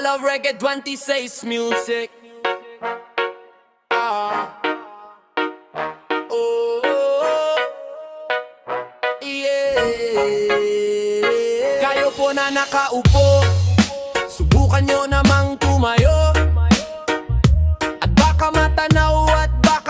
love reggae 26 music. Oh, yeah. Kayo po na nakaupo, subukan nyo namang tumayo. At baka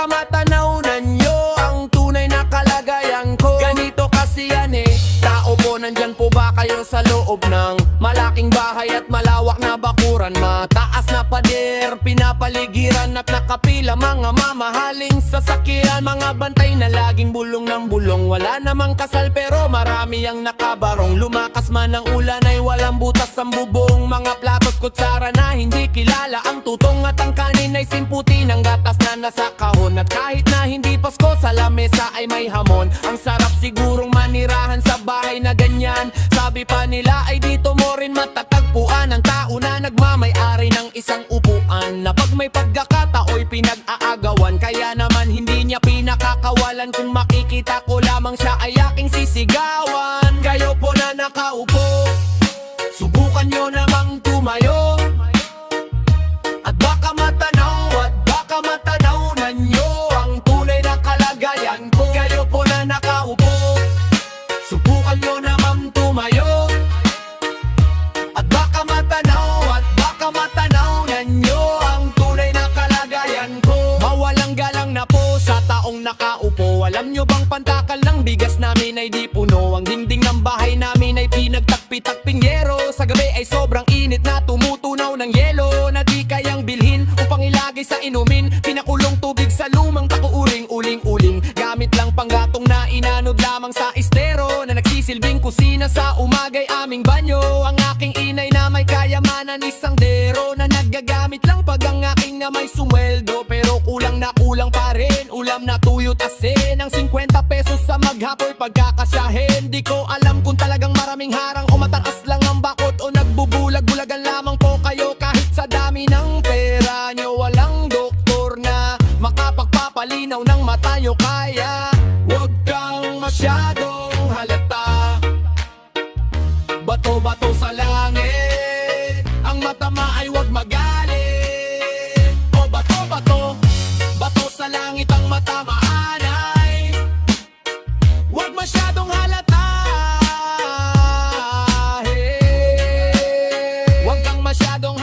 matanawnan nyo ang tunay na kalagayan ko. Ganito kasi yan eh, tao po, nandyan po ba kayo sa loob ng malaking bahay at malawak na bakuran? Mataas na pader, pinapaligiran at nakapila mga mamahaling sasakyan. Mga bantay na laging bulong ng bulong, wala namang kasal pero marami ang nakabarong. Lumakas man ang ulan ay walang butas ang bubong. Mga plato't kutsara na hindi kilala ang tutong. At ang kanin ay simputi ng gatas na nasa kahon. At kahit na hindi Pasko, sa lamesa ay may hamon. Ang sarap sigurong manirahan sa bahay na ganyan. Sabi pa nila ay dito mo rin matatagpuan ang tao na nagmamay-ari ng isang upuan, na pag may pagkakatao'y pinag-aagawan. Kaya naman hindi niya pinakakawalan, kung makikita ko lamang siya ay aking sisigawan. Kayo po na nakaupo, subukan nyo namang tumayo. At baka matanawnan nyo ang tunay na kalagayan ko. Kayo po na nakaupo, subukan nyo namang tumayo. At baka matanawnan nyo ang tunay na kalagayan ko. Mawalang galang na po sa taong nakaupo. Alam nyo bang pantakal ng bigas namin ay di puno? Ang dingding ng bahay namin ay pinagtakpi-takping yero. Sa gabi ay sobrang init na tumutunaw ng yelo, na di kayang bilhin upang ilagay sa inumin. Pinakulong tubig sa lumang takuuling, uling-uling. Gamit lang panggatong na inanod lamang sa estero, na nagsisilbing kusina sa umagay aming banyo. Ang aking inay na may kayamanan, isang dero na nagagamit lang pag ang aking na may sumweldo. Pero kulang na kulang pa rin, ulam na tuyot asin. Ang 50 pesos sa maghapoy pagkakasyahin. Di ko alam kung talagang maraming harang o mataas lang ang bakot, o nagbubulag-bulagan lamang po kayo. Kahit sa dami ng pera nyo, walang doktor na makapagpapalinaw ng mata nyo. Kaya huwag kang masyadong halata, bato-bato sa langit. Ang matama ay huwag magalit. O bato-bato, bato sa langit ang matamaan ay huwag masyadong halata. Huwag kang masyadong